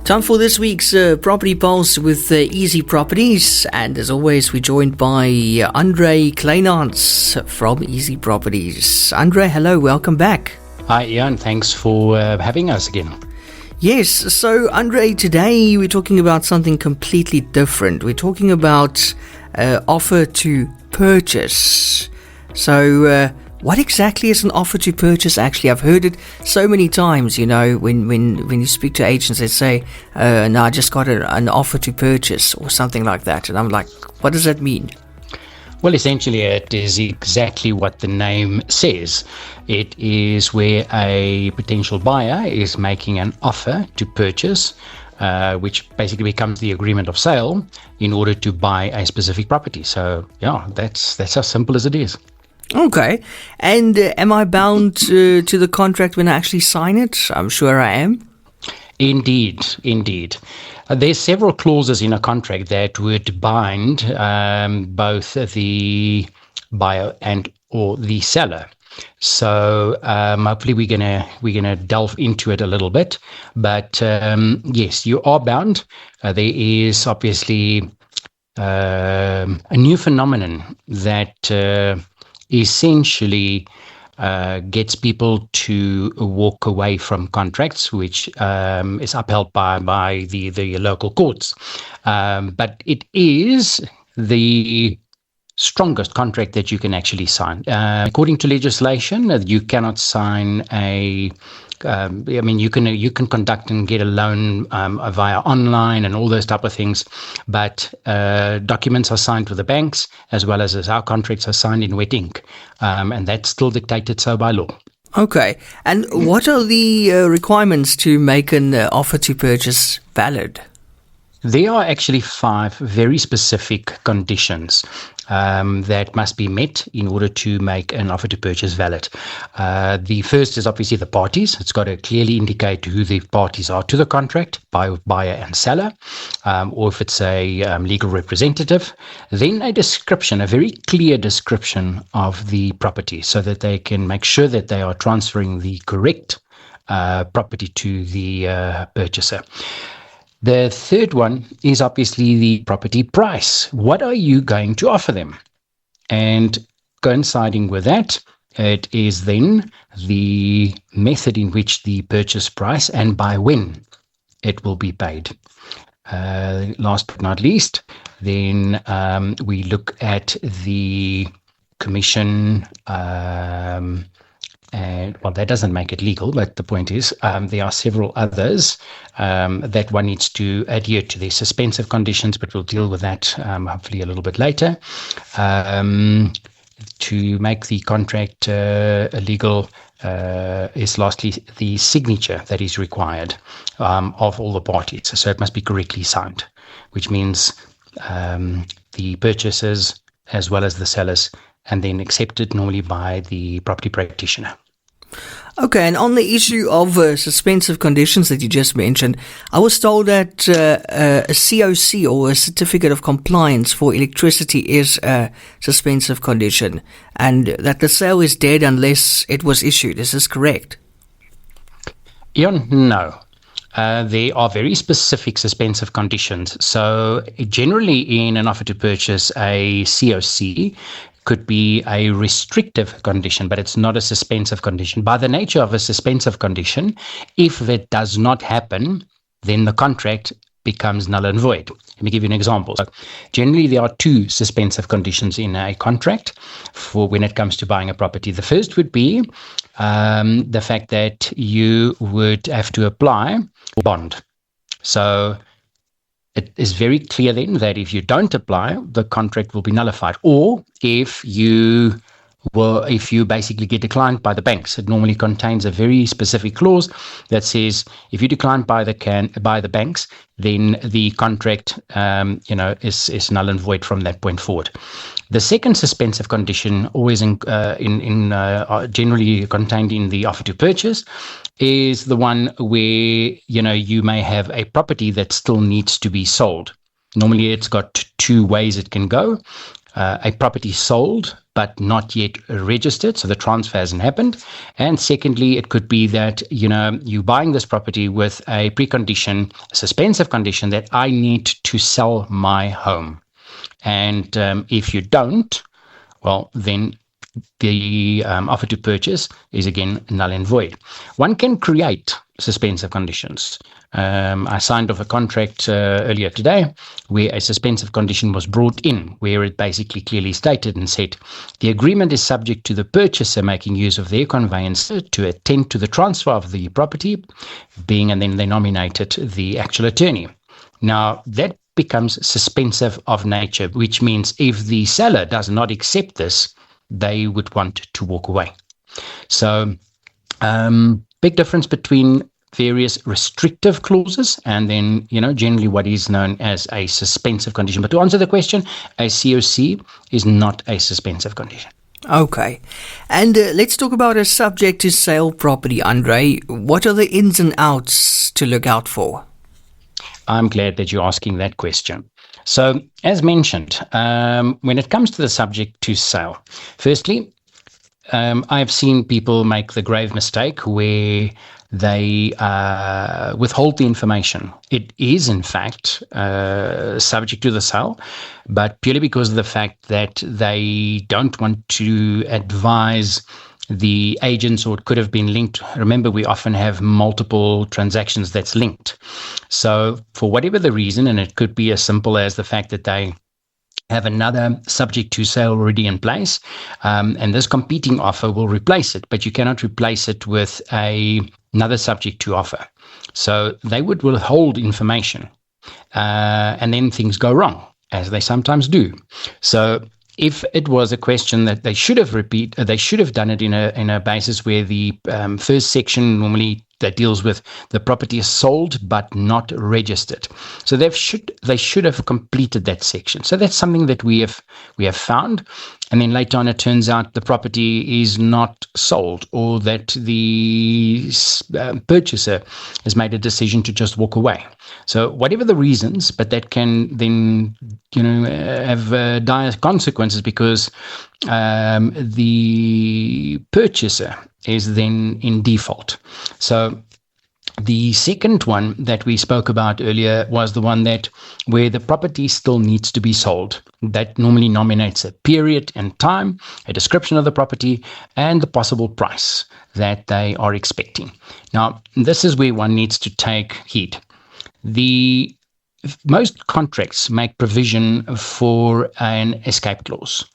Time for this week's Property Pulse with EZI Properties, and as always we're joined by Andre Kleinarts from EZI Properties. Andre, hello, welcome back. Hi Ian, thanks for having us again. Yes, so Andre, today we're talking about something completely different. We're talking about offer to purchase. So what exactly is an offer to purchase actually? I've heard it so many times, you know, when you speak to agents, they say, no, I just got an offer to purchase or something like that. And I'm like, what does that mean? Well, essentially it is exactly what the name says. It is where a potential buyer is making an offer to purchase, which basically becomes the agreement of sale in order to buy a specific property. So, yeah, that's as simple as it is. Okay. And am I bound to the contract when I actually sign it? I'm sure I am. Indeed. There's several clauses in a contract that would bind both the buyer and or the seller. So hopefully we're gonna delve into it a little bit. But yes, you are bound. There is obviously a new phenomenon that essentially gets people to walk away from contracts, which is upheld by the local courts. But it is the strongest contract that you can actually sign. According to legislation, you cannot sign you can conduct and get a loan via online and all those type of things, but documents are signed with the banks as well as our contracts are signed in wet ink, and that's still dictated so by law. Okay, and what are the requirements to make an offer to purchase valid? There are actually 5 very specific conditions that must be met in order to make an offer to purchase valid. The first is obviously the parties. It's got to clearly indicate who the parties are to the contract, buyer and seller, or if it's a legal representative. Then a description, a very clear description of the property so that they can make sure that they are transferring the correct property to the purchaser. The third one is obviously the property price. What are you going to offer them? And coinciding with that, it is then the method in which the purchase price and by when it will be paid. Last but not least, then we look at the commission. And well, that doesn't make it legal, but the point is there are several others that one needs to adhere to. The suspensive conditions, but we'll deal with that hopefully a little bit later. To make the contract legal is lastly the signature that is required of all the parties. So it must be correctly signed, which means the purchasers as well as the sellers, and then accepted normally by the property practitioner. Okay, and on the issue of suspensive conditions that you just mentioned, I was told that a COC or a certificate of compliance for electricity is a suspensive condition, and that the sale is dead unless it was issued. Is this correct? Ian, no. There are very specific suspensive conditions. So generally in an offer to purchase, a COC could be a restrictive condition, but it's not a suspensive condition. By the nature of a suspensive condition, if it does not happen, then the contract becomes null and void. Let me give you an example. So generally, there are 2 suspensive conditions in a contract for when it comes to buying a property. The first would be the fact that you would have to apply for bond. So it is very clear then that if you don't apply, the contract will be nullified. Or if you basically get declined by the banks, it normally contains a very specific clause that says if you decline by the banks, then the contract is null and void from that point forward. The second suspensive condition, always generally contained in the offer to purchase, is the one where you may have a property that still needs to be sold. Normally, it's got 2 ways it can go. a property sold but not yet registered, so the transfer hasn't happened. And secondly, it could be that you're buying this property with a precondition, a suspensive condition, that I need to sell my home. And if you don't, well, then the offer to purchase is again null and void. One can create suspensive conditions. I signed off a contract earlier today where a suspensive condition was brought in, where it basically clearly stated and said, the agreement is subject to the purchaser making use of their conveyancer to attend to the transfer of the property, and then they nominated the actual attorney. Now, that becomes suspensive of nature, which means if the seller does not accept this, they would want to walk away. So, big difference between various restrictive clauses and then, generally what is known as a suspensive condition. But to answer the question, a COC is not a suspensive condition. Okay. And let's talk about a subject to sale property, Andre. What are the ins and outs to look out for? I'm glad that you're asking that question. So, as mentioned, when it comes to the subject to sale, firstly, I've seen people make the grave mistake where they withhold the information. It is, in fact, subject to the sale, but purely because of the fact that they don't want to advise the agents, or it could have been linked. Remember, we often have multiple transactions that's linked. So for whatever the reason, and it could be as simple as the fact that they have another subject to sale already in place, and this competing offer will replace it, but you cannot replace it with another subject to offer. So they would withhold information, and then things go wrong, as they sometimes do. So if it was a question that they should have done it in a basis where the first section normally that deals with the property is sold but not registered. So they should have completed that section. So that's something that we have found, and then later on it turns out the property is not sold, or that the purchaser has made a decision to just walk away. So whatever the reasons, but that can then have dire consequences, because the purchaser is then in default. So the second one that we spoke about earlier was the one where the property still needs to be sold. That normally nominates a period and time, a description of the property, and the possible price that they are expecting. Now, this is where one needs to take heed. Most contracts make provision for an escape clause,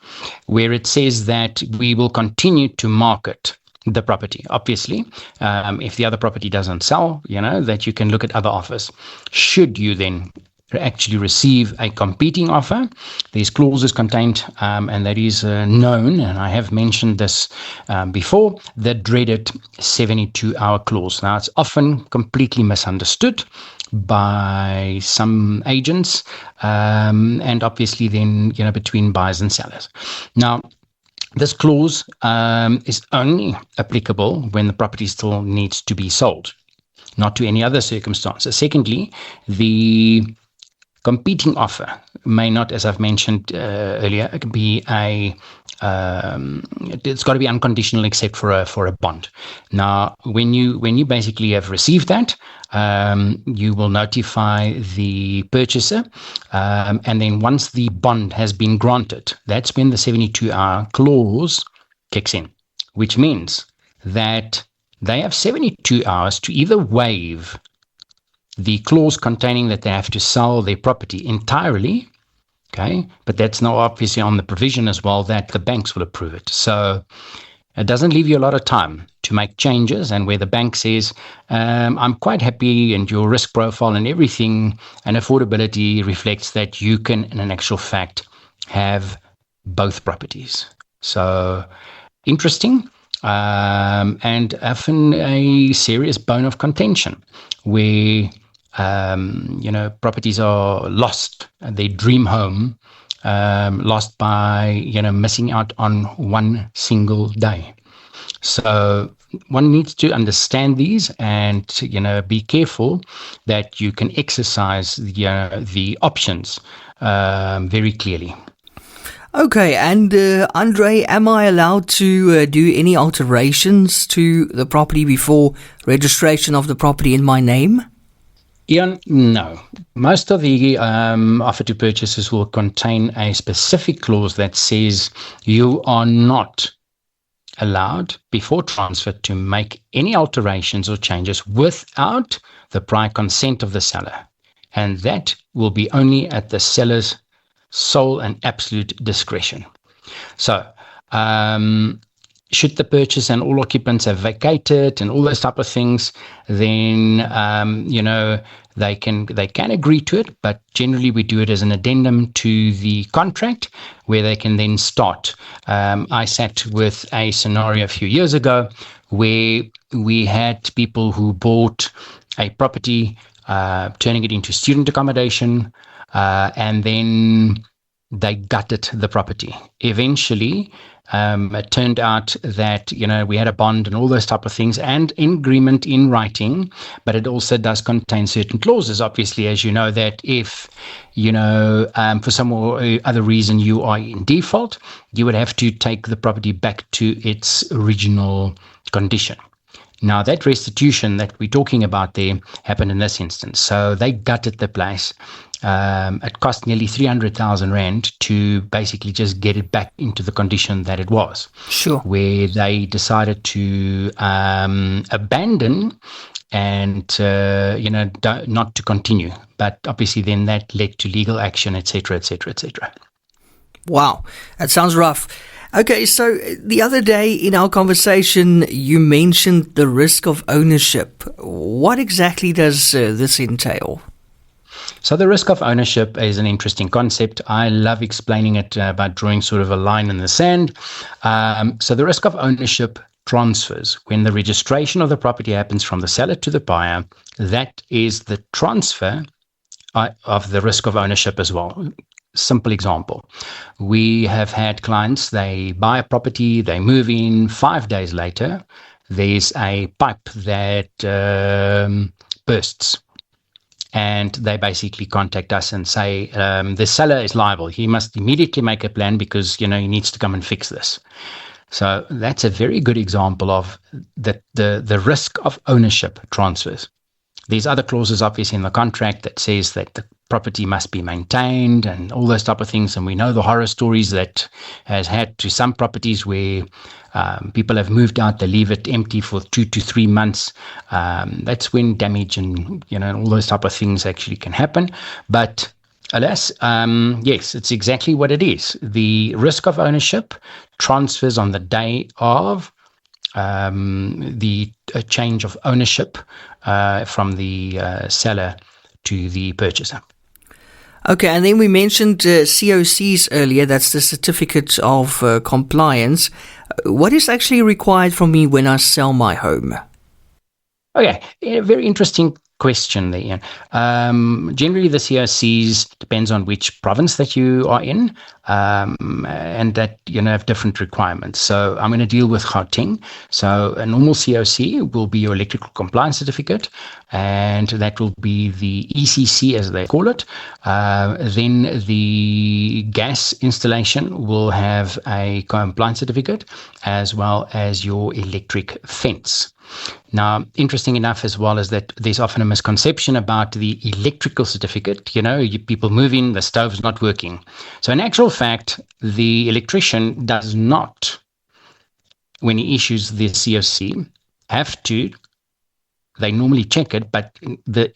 where it says that we will continue to market the property. Obviously, if the other property doesn't sell, that you can look at other offers. Should you then actually receive a competing offer, there's clauses contained, and that is known, and I have mentioned this before, the dreaded 72-hour clause. Now, it's often completely misunderstood by some agents, and obviously then, between buyers and sellers. Now, this clause is only applicable when the property still needs to be sold, not to any other circumstances. Secondly, the competing offer may not, as I've mentioned earlier, be it's got to be unconditional except for a bond. Now, when you basically have received that, you will notify the purchaser, and then once the bond has been granted, that's when the 72-hour clause kicks in, which means that they have 72 hours to either waive the clause containing that they have to sell their property entirely, okay, but that's now obviously on the provision as well that the banks will approve it. So it doesn't leave you a lot of time to make changes, and where the bank says, I'm quite happy, and your risk profile and everything and affordability reflects that you can, in an actual fact, have both properties. So interesting, and often a serious bone of contention where properties are lost, their dream home lost by missing out on one single day. So one needs to understand these and be careful that you can exercise the options very clearly. Okay, and Andre, am I allowed to do any alterations to the property before registration of the property in my name? Ian, no. Most of the offer to purchases will contain a specific clause that says you are not allowed before transfer to make any alterations or changes without the prior consent of the seller. And that will be only at the seller's sole and absolute discretion. So, should the purchase and all occupants have vacated and all those type of things, then they can agree to it. But generally, we do it as an addendum to the contract, where they can then start. I sat with a scenario a few years ago where we had people who bought a property, turning it into student accommodation, and then they gutted the property. Eventually, it turned out that, we had a bond and all those type of things and in agreement in writing, but it also does contain certain clauses, obviously, as you know, that if, for some or other reason you are in default, you would have to take the property back to its original condition. Now, that restitution that we're talking about there happened in this instance. So they gutted the place. It cost nearly 300,000 Rand to basically just get it back into the condition that it was. Sure. Where they decided to abandon and, not to continue. But obviously then that led to legal action, etc., etc., etc. Wow, that sounds rough. Okay, so the other day in our conversation, you mentioned the risk of ownership. What exactly does this entail? So the risk of ownership is an interesting concept. I love explaining it by drawing sort of a line in the sand. So the risk of ownership transfers when the registration of the property happens from the seller to the buyer. That is the transfer of the risk of ownership as well. Simple example. We have had clients, they buy a property, they move in, 5 days later, there's a pipe that bursts. And they basically contact us and say, the seller is liable. He must immediately make a plan because, he needs to come and fix this. So that's a very good example of the risk of ownership transfers. There's other clauses, obviously, in the contract that says that the property must be maintained and all those type of things. And we know the horror stories that has had to some properties where people have moved out, they leave it empty for 2 to 3 months. That's when damage and, all those type of things actually can happen. But alas, yes, it's exactly what it is. The risk of ownership transfers on the day of the change of ownership from the seller to the purchaser. Okay, and then we mentioned COCs earlier. That's the certificate of compliance. What is actually required from me when I sell my home? Okay, a very interesting question there, Ian. Generally, the COCs depends on which province that you are in, and that have different requirements. So I'm going to deal with Gauteng. So a normal COC will be your electrical compliance certificate, and that will be the ECC as they call it. Then the gas installation will have a compliance certificate, as well as your electric fence. Now, interesting enough as well is that there's often a misconception about the electrical certificate. People move in, the stove's not working. So in actual fact, the electrician does not, when he issues the COC, have to, they normally check it, but the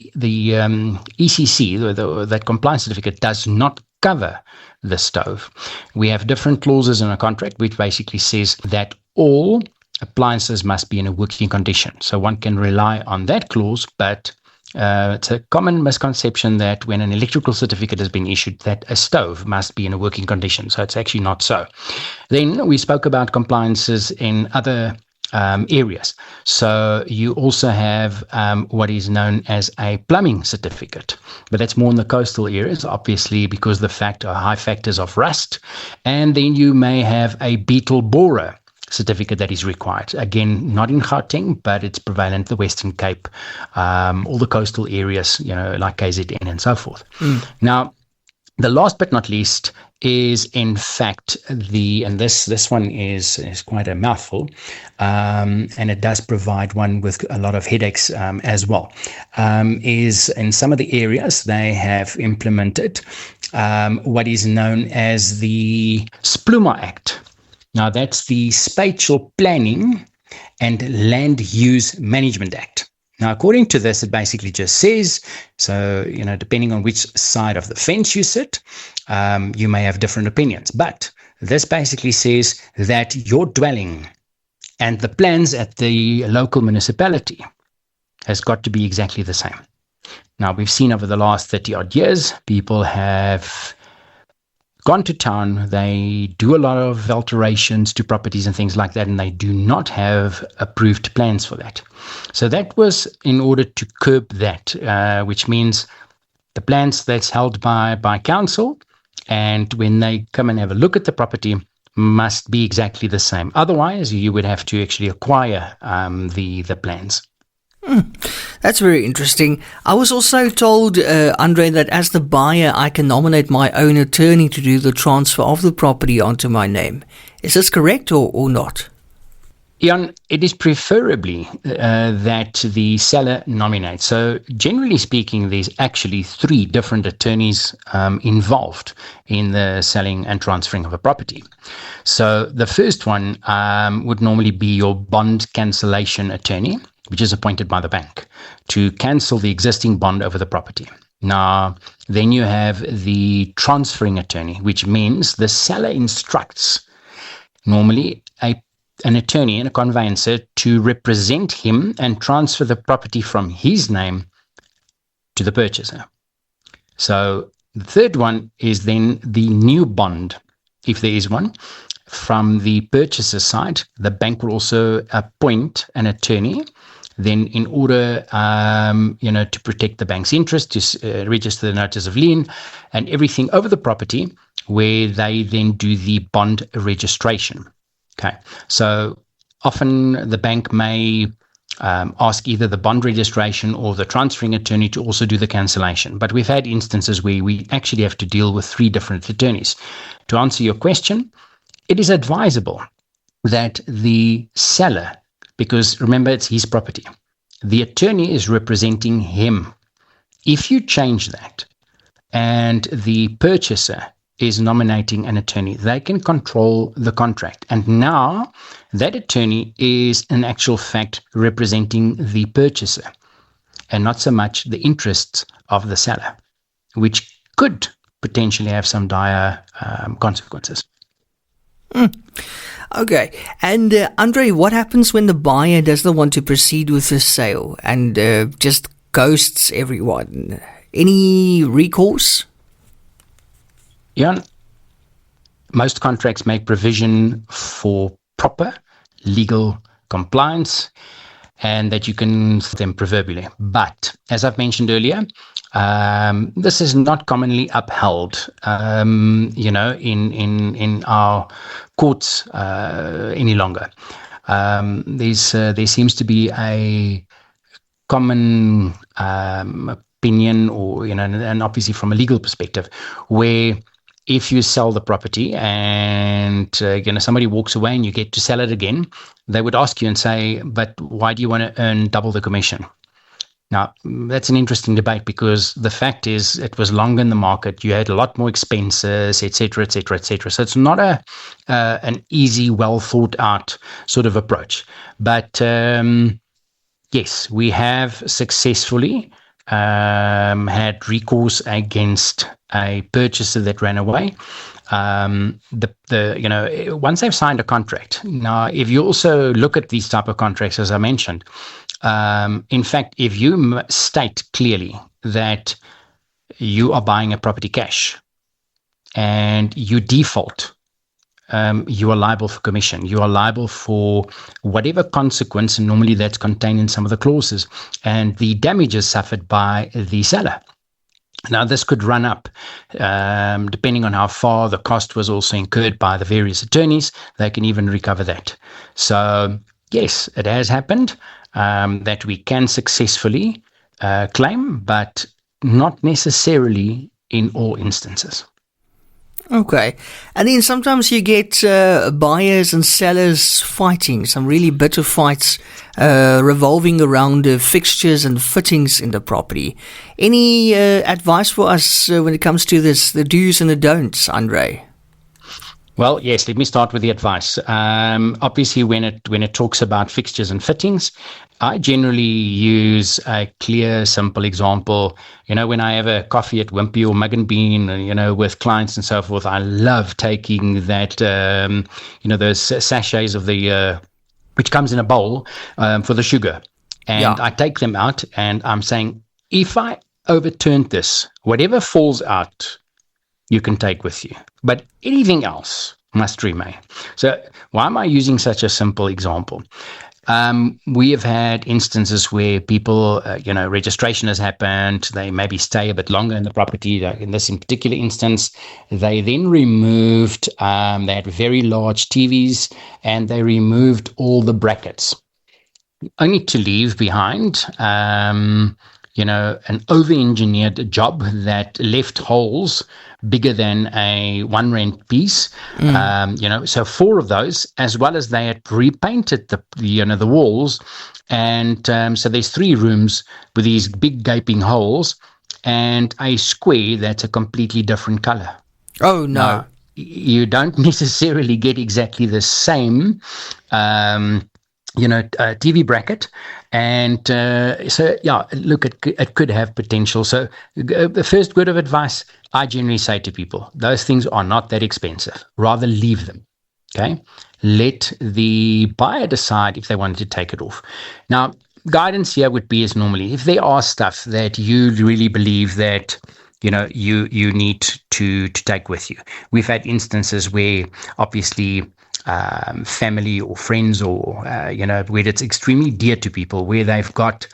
ECC, that compliance certificate, does not cover the stove. We have different clauses in a contract which basically says that all appliances must be in a working condition. So one can rely on that clause, but it's a common misconception that when an electrical certificate has been issued, that a stove must be in a working condition. So it's actually not so. Then we spoke about compliances in other areas. So you also have what is known as a plumbing certificate, but that's more in the coastal areas, obviously, because the high factors of rust. And then you may have a beetle borer certificate that is required. Again, not in Gauteng, but it's prevalent the Western Cape, all the coastal areas, like KZN and so forth. Now, the last but not least is in fact and this one is quite a mouthful, and it does provide one with a lot of headaches as well, is in some of the areas they have implemented what is known as the SPLUMA Act. Now that's the Spatial Planning and Land Use Management Act. Now, according to this, it basically just says, so, depending on which side of the fence you sit, you may have different opinions. But this basically says that your dwelling and the plans at the local municipality has got to be exactly the same. Now, we've seen over the last 30 odd years, people have gone to town, they do a lot of alterations to properties and things like that, and they do not have approved plans for that. So that was in order to curb that, which means the plans that's held by council, and when they come and have a look at the property, must be exactly the same. Otherwise, you would have to actually acquire the plans. That's very interesting. I was also told, Andre, that as the buyer, I can nominate my own attorney to do the transfer of the property onto my name. Is this correct or not? Ian, it is preferably that the seller nominates. So generally speaking, there's actually 3 different attorneys involved in the selling and transferring of a property. So the first one would normally be your bond cancellation attorney, which is appointed by the bank to cancel the existing bond over the property. Now, then you have the transferring attorney, which means the seller instructs normally an attorney and a conveyancer to represent him and transfer the property from his name to the purchaser. So the third one is then the new bond, if there is one, from the purchaser side. The bank will also appoint an attorney then in order to protect the bank's interest, to register the notice of lien and everything over the property, where they then do the bond registration. Okay, so often the bank may ask either the bond registration or the transferring attorney to also do the cancellation. But we've had instances where we actually have to deal with 3 different attorneys. To answer your question, it is advisable that the seller, because remember, it's his property, the attorney is representing him. If you change that and the purchaser is nominating an attorney, they can control the contract. And now that attorney is in actual fact representing the purchaser and not so much the interests of the seller, which could potentially have some dire consequences. Okay, and Andre, what happens when the buyer doesn't want to proceed with the sale and just ghosts everyone? Any recourse? Yeah, most contracts make provision for proper legal compliance and that you can them proverbially. But as I've mentioned earlier, this is not commonly upheld, in our courts any longer. There seems to be a common opinion, or and obviously from a legal perspective, where if you sell the property and somebody walks away and you get to sell it again, they would ask you and say, but why do you want to earn double the commission? Now, that's an interesting debate, because the fact is it was longer in the market. You had a lot more expenses, et cetera, et cetera, et cetera. So it's not an easy, well thought out sort of approach. But yes, we have successfully had recourse against a purchaser that ran away. Once they've signed a contract. Now, if you also look at these type of contracts, as I mentioned, in fact, if you state clearly that you are buying a property cash and you default, you are liable for commission. You are liable for whatever consequence, and normally that's contained in some of the clauses, and the damages suffered by the seller. Now, this could run up, depending on how far the cost was also incurred by the various attorneys. They can even recover that. So, yes, it has happened that we can successfully claim, but not necessarily in all instances. Okay. And then sometimes you get buyers and sellers fighting, some really bitter fights revolving around fixtures and fittings in the property. Any advice for us when it comes to this, the do's and the don'ts, Andre? Well, yes, let me start with the advice. Obviously, when it talks about fixtures and fittings, I generally use a clear, simple example. When I have a coffee at Wimpy or Mug and Bean, with clients and so forth, I love taking that, those sachets of the, which comes in a bowl for the sugar. And I take them out and I'm saying, if I overturned this, whatever falls out, you can take with you, but anything else must remain. So why am I using such a simple example? We have had instances where people, registration has happened. They maybe stay a bit longer in the property. Like in particular instance, they then removed, they had very large TVs and they removed all the brackets, only to leave behind an over-engineered job that left holes bigger than a 1 rand piece. So 4 of those, as well as they had repainted the walls, and so there's 3 rooms with these big gaping holes and a square that's a completely different color. Oh no! Now, you don't necessarily get exactly the same. TV bracket. And look, it could have potential. So the first word of advice I generally say to people, those things are not that expensive. Rather leave them. Okay. Let the buyer decide if they wanted to take it off. Now, guidance here would be as normally, if there are stuff that you really believe that you need to take with you. We've had instances where obviously family or friends or, where it's extremely dear to people, where they've got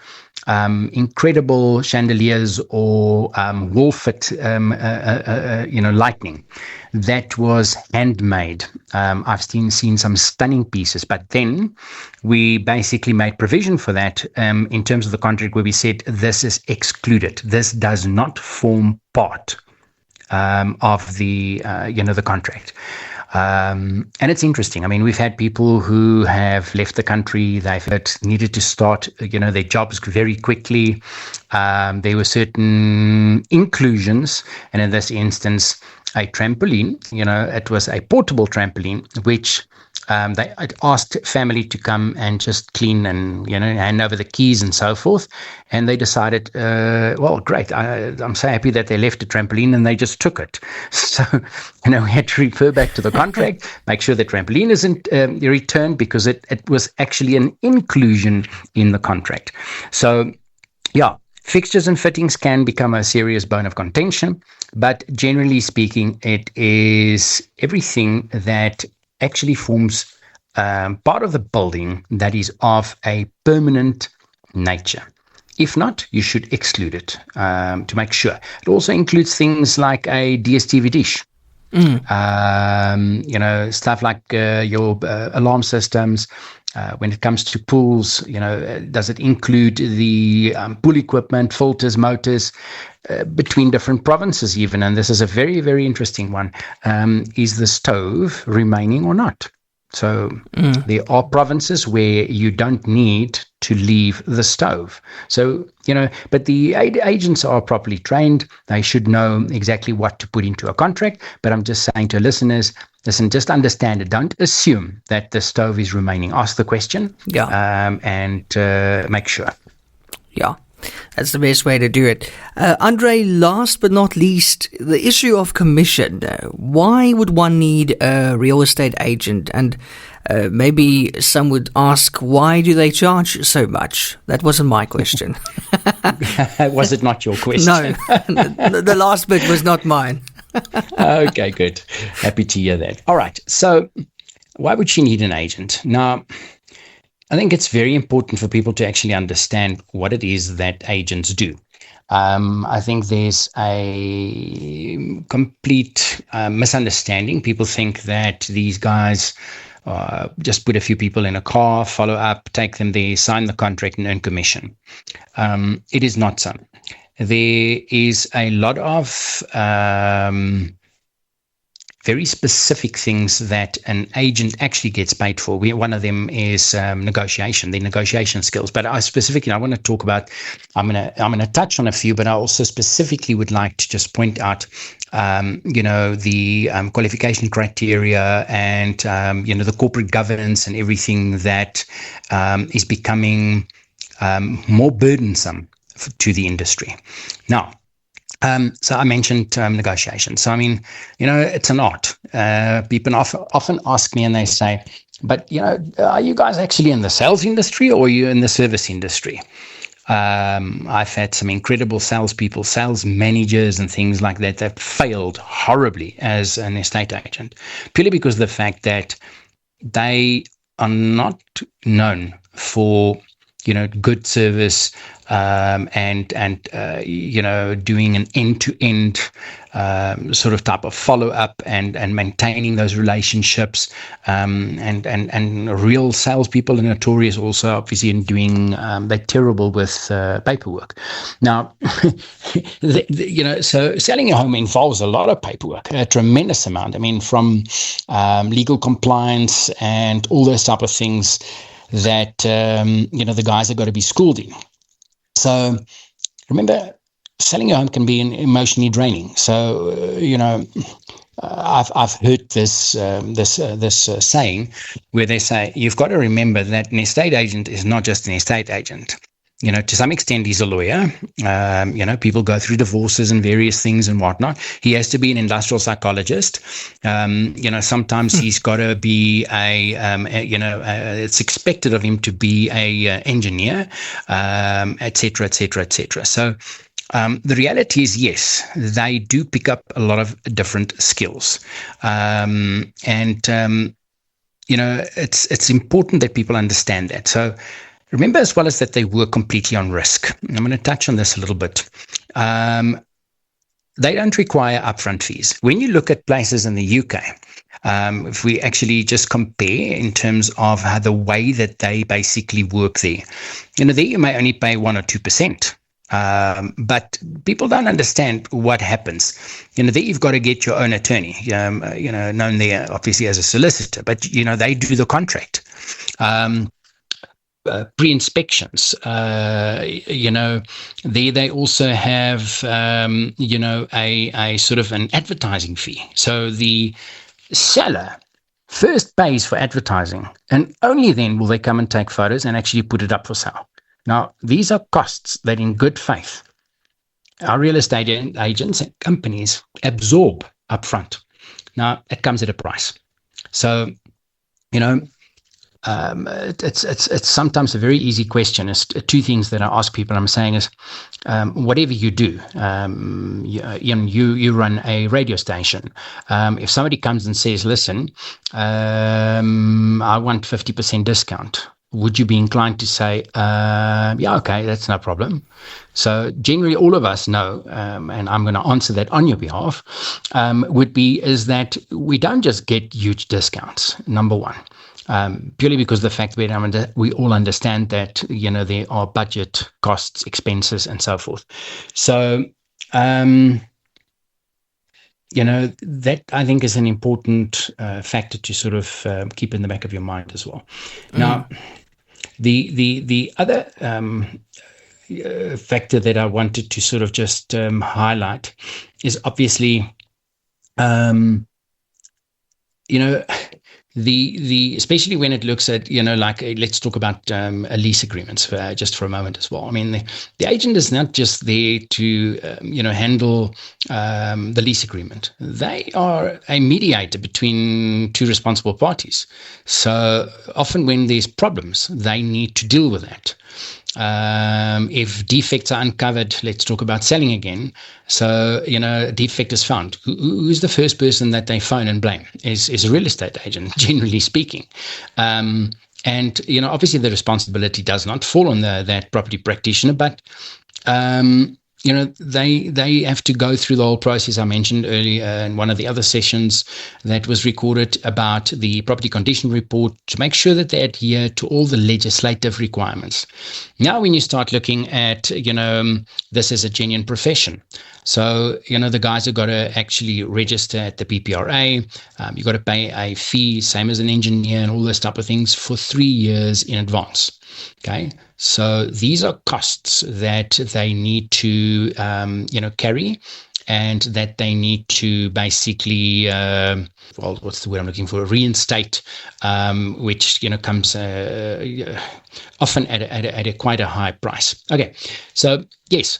incredible chandeliers or wall fit, lighting that was handmade. I've seen some stunning pieces, but then we basically made provision for that in terms of the contract where we said this is excluded. This does not form part of the contract. And it's interesting. I mean, we've had people who have left the country. They've needed to start, their jobs very quickly. There were certain inclusions, and in this instance, a trampoline. It was a portable trampoline, which they asked family to come and just clean and hand over the keys and so forth. And they decided, well, great. I'm so happy that they left the trampoline and they just took it. So we had to refer back to the contract, make sure the trampoline isn't returned because it was actually an inclusion in the contract. So fixtures and fittings can become a serious bone of contention, but generally speaking, it is everything that actually forms part of the building that is of a permanent nature. If not, you should exclude it to make sure. It also includes things like a DSTV dish. Stuff like your alarm systems. When it comes to pools, does it include the pool equipment, filters, motors between different provinces even? And this is a very, very interesting one. Is the stove remaining or not? So there are provinces where you don't need to leave the stove. So, but the agents are properly trained. They should know exactly what to put into a contract. But I'm just saying to listeners, listen, just understand it. Don't assume that the stove is remaining. Ask the question and make sure. Yeah. That's the best way to do it. Andre, last but not least, the issue of commission. Why would one need a real estate agent? And maybe some would ask, why do they charge so much? That wasn't my question. Was it not your question? No, the last bit was not mine. Okay, good. Happy to hear that. All right. So why would she need an agent? Now, I think it's very important for people to actually understand what it is that agents do. I think there's a complete misunderstanding. People think that these guys just put a few people in a car, follow up, take them there, sign the contract and earn commission. It is not so. There is a lot of very specific things that an agent actually gets paid for. One of them is negotiation, the negotiation skills. But I want to talk about. I'm gonna touch on a few, but I also specifically would like to just point out, the qualification criteria and the corporate governance and everything that is becoming more burdensome to the industry. Now, so I mentioned negotiation. So, I mean, it's an art. People often ask me and they say, but, are you guys actually in the sales industry or are you in the service industry? I've had some incredible salespeople, sales managers and things like that failed horribly as an estate agent, purely because of the fact that they are not known for good service, and doing an end-to-end sort of type of follow-up and maintaining those relationships, and real salespeople are notorious also, obviously, in doing they're terrible with paperwork. Now, so selling a home involves a lot of paperwork, a tremendous amount. I mean, from legal compliance and all those type of things that the guys have got to be schooled in. So remember, selling a home can be emotionally draining. So I've heard this saying where they say you've got to remember that an estate agent is not just an estate agent. To some extent, he's a lawyer. People go through divorces and various things and whatnot. He has to be an industrial psychologist. Sometimes he's got to be it's expected of him to be a engineer, et cetera, et cetera, et cetera. So the reality is, yes, they do pick up a lot of different skills. It's important that people understand that. So, remember as well as that they work completely on risk. I'm going to touch on this a little bit. They don't require upfront fees. When you look at places in the UK, if we actually just compare in terms of how the way that they basically work there, there you may only pay 1 or 2%. But people don't understand what happens. There you've got to get your own attorney, known there obviously as a solicitor, but, they do the contract. Pre-inspections, there they also have, a sort of an advertising fee. So the seller first pays for advertising, and only then will they come and take photos and actually put it up for sale. Now, these are costs that in good faith, our real estate agents and companies absorb upfront. Now, it comes at a price. So, it's sometimes a very easy question. It's two things that I ask people. I'm saying is, whatever you do, you run a radio station. If somebody comes and says, listen, I want 50% discount, would you be inclined to say, yeah, okay, that's no problem? So generally all of us know, and I'm going to answer that on your behalf, is that we don't just get huge discounts, number one. Purely because the fact that we all understand that, there are budget costs, expenses, and so forth. So, that I think is an important factor to sort of keep in the back of your mind as well. Now, the other factor that I wanted to sort of just highlight is obviously, the especially when it looks at let's talk about lease agreements just for a moment as well. I mean, the agent is not just there to handle the lease agreement. They are a mediator between two responsible parties. So often when there's problems, they need to deal with that. If defects are uncovered, let's talk about selling again. So, a defect is found. Who's the first person that they phone and blame? Is a real estate agent, generally speaking. And, obviously the responsibility does not fall on that property practitioner, but they have to go through the whole process I mentioned earlier in one of the other sessions that was recorded about the property condition report to make sure that they adhere to all the legislative requirements. Now, when you start looking at, this is a genuine profession. So, the guys have got to actually register at the PPRA. You've got to pay a fee, same as an engineer and all those type of things for 3 years in advance. Okay, so these are costs that they need to, carry, and that they need to basically, what's the word I'm looking for? Reinstate, which comes often at a quite a high price. Okay, so yes,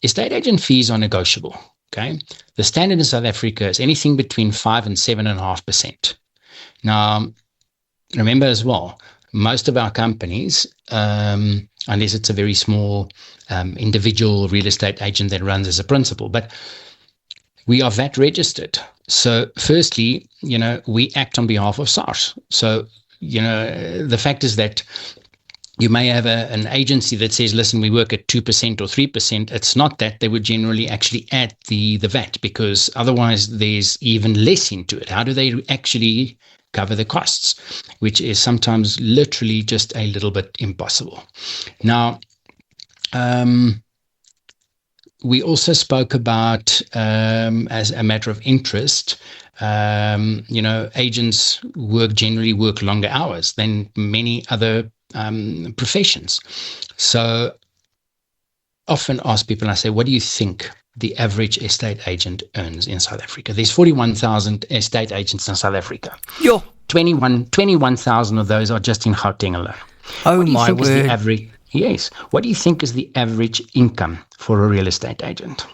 estate agent fees are negotiable. Okay, the standard in South Africa is anything between 5 and 7.5%. Now, remember as well, most of our companies, unless it's a very small individual real estate agent that runs as a principal, but we are VAT registered. So firstly, we act on behalf of SARS. So, the fact is that you may have an agency that says, listen, we work at 2% or 3%. It's not that. They would generally actually add the VAT, because otherwise there's even less into it. How do they actually cover the costs, which is sometimes literally just a little bit impossible. Now, we also spoke about, as a matter of interest, agents generally work longer hours than many other professions. So often ask people, and I say, what do you think the average estate agent earns in South Africa? There's 41,000 estate agents in South Africa. Yo. 21,000 of those are just in Gauteng alone. Oh, my word. The average, yes. What do you think is the average income for a real estate agent?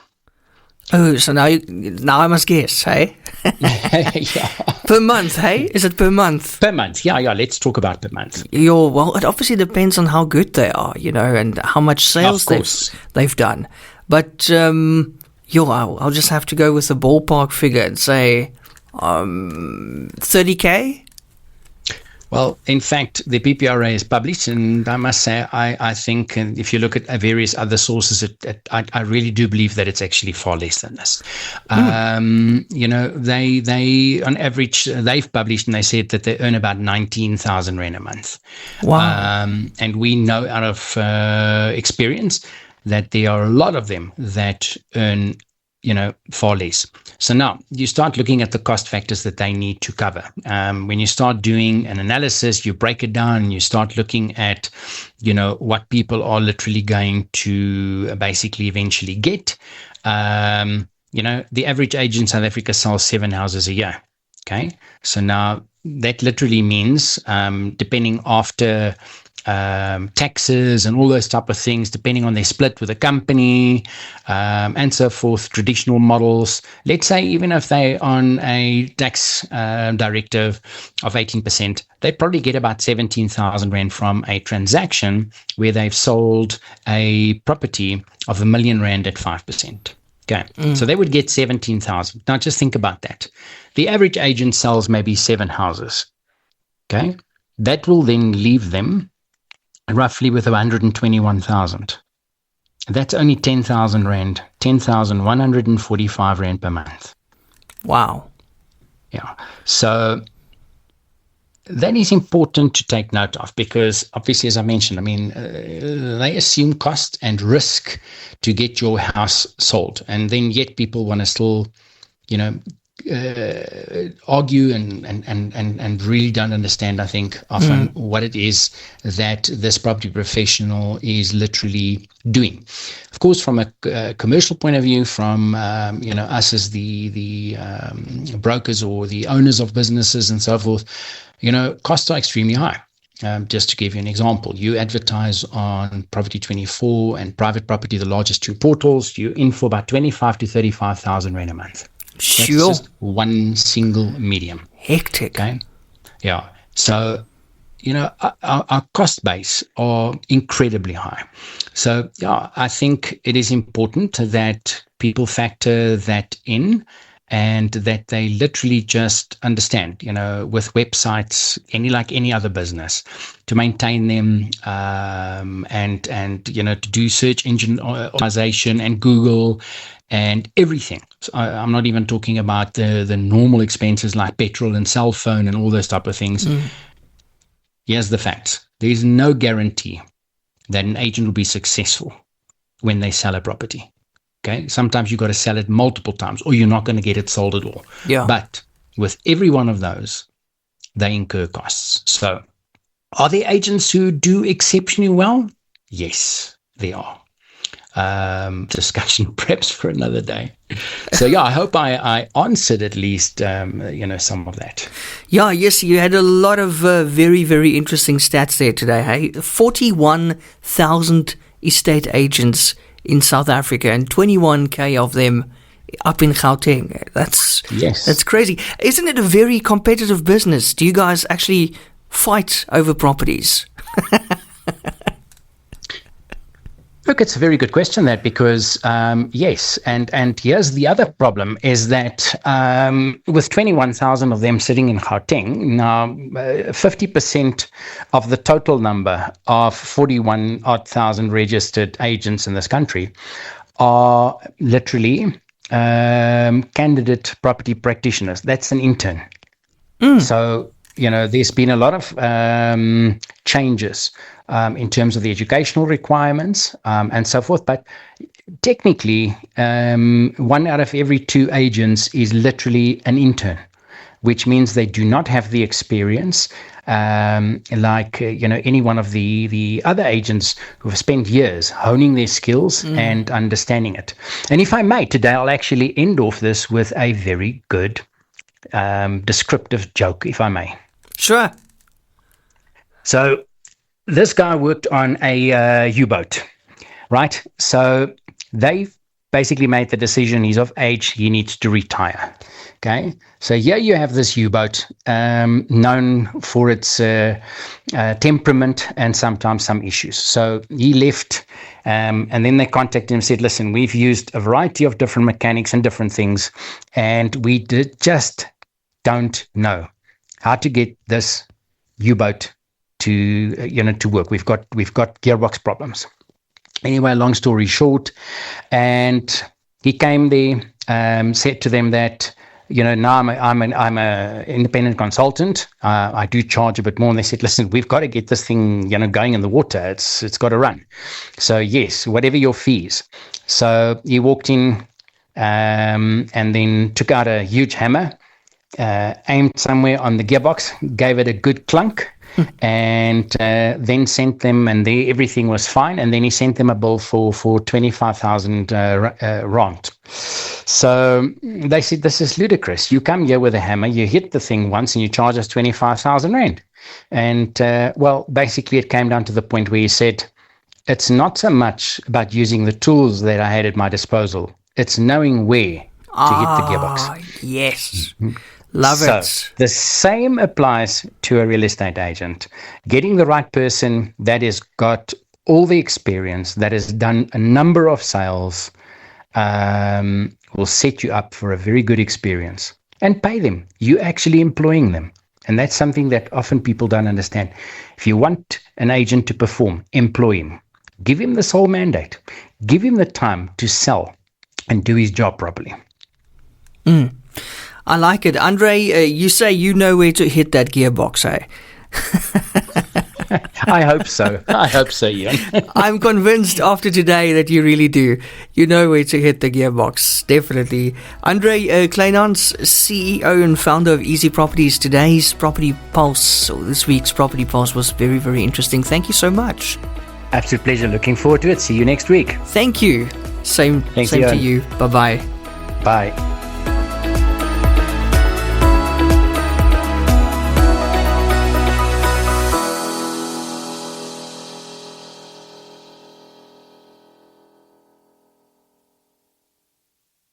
Oh, so now I must guess, hey? Yeah. Per month, hey? Is it per month? Per month, yeah. Let's talk about per month. Well, it obviously depends on how good they are, and how much sales they've done. But, I'll just have to go with a ballpark figure and say 30K? Well, in fact, the PPRA is published, and I must say, I think, and if you look at various other sources, I really do believe that it's actually far less than this. They on average, they've published, and they said that they earn about 19,000 Rand a month. Wow. And we know out of experience that there are a lot of them that earn far less. So now you start looking at the cost factors that they need to cover. When you start doing an analysis, you break it down, and you start looking at, what people are literally going to basically eventually get. The average agent in South Africa sells 7 houses a year. Okay. So now that literally means, depending after taxes and all those type of things, depending on their split with a company, and so forth, traditional models. Let's say even if they're on a tax directive of 18%, they probably get about 17,000 Rand from a transaction where they've sold a property of R1 million at 5%. Okay, so they would get 17,000. Now just think about that. The average agent sells maybe 7 houses. Okay, that will then leave them roughly with 121,000. That's only 10,000 Rand, 10,145 Rand per month. Wow. Yeah. So that is important to take note of, because obviously, as I mentioned, they assume cost and risk to get your house sold. And then yet people want to still, argue and really don't understand, I think, often what it is that this property professional is literally doing. Of course, from a commercial point of view, from us as the brokers or the owners of businesses and so forth, costs are extremely high. Just to give you an example, you advertise on Property 24 and Private Property, the largest 2 portals, you're in for about 25 to 35,000 Rand a month. Sure. That's just one single medium. Hectic. Okay. Yeah. So, our cost base are incredibly high. So, yeah, I think it is important that people factor that in and that they literally just understand, with websites, like any other business, to maintain them, and to do search engine optimization and Google and everything. So I'm not even talking about the normal expenses like petrol and cell phone and all those type of things. Here's the facts. There's no guarantee that an agent will be successful when they sell a property. Okay, sometimes you've got to sell it multiple times, or you're not going to get it sold at all. Yeah. But with every one of those, they incur costs. So, are there agents who do exceptionally well? Yes, there are. Discussion perhaps for another day. So yeah, I hope I answered at least some of that. Yeah, yes, you had a lot of very, very interesting stats there today. Hey, 41,000 estate agents in South Africa, and 21K of them up in Gauteng. That's crazy. Isn't it a very competitive business? Do you guys actually fight over properties? Look, it's a very good question, that, because yes, and here's the other problem is that with 21,000 of them sitting in Gauteng, now 50% of the total number of 41,000 registered agents in this country are literally candidate property practitioners. That's an intern. So, there's been a lot of changes in terms of the educational requirements and so forth. But technically, 1 out of every 2 agents is literally an intern, which means they do not have the experience like any one of the other agents who have spent years honing their skills and understanding it. And if I may, today I'll actually end off this with a very good descriptive joke, if I may. Sure. So this guy worked on a U-boat, right? So they basically made the decision, he's of age, he needs to retire. Okay, so here you have this U-boat, known for its temperament and sometimes some issues. So he left, and then they contacted him and said, listen, we've used a variety of different mechanics and different things, and we just don't know how to get this U-boat to work. We've got gearbox problems. Anyway, long story short, and he came there, said to them that, now I'm an independent consultant. I do charge a bit more. And they said, listen, we've got to get this thing, going in the water. It's got to run. So yes, whatever your fees. So he walked in, and then took out a huge hammer, aimed somewhere on the gearbox, gave it a good clunk, and then sent them, and everything was fine. And then he sent them a bill for 25,000 rand. So they said, this is ludicrous. You come here with a hammer, you hit the thing once, and you charge us 25,000 rand. And basically it came down to the point where he said, it's not so much about using the tools that I had at my disposal. It's knowing where to hit the gearbox. Yes. Love it. So the same applies to a real estate agent. Getting the right person that has got all the experience, that has done a number of sales, will set you up for a very good experience. And pay them. You're actually employing them. And that's something that often people don't understand. If you want an agent to perform, employ him. Give him the sole mandate. Give him the time to sell and do his job properly. I like it. Andre, you say you know where to hit that gearbox, eh? I hope so. I hope so, Ian. I'm convinced after today that you really do. You know where to hit the gearbox, definitely. Andre Kleinans, CEO and founder of EZI Properties. Today's Property Pulse, or this week's Property Pulse, was very, very interesting. Thank you so much. Absolute pleasure. Looking forward to it. See you next week. Thank you. Same Thanks, to you. Bye-bye. Bye.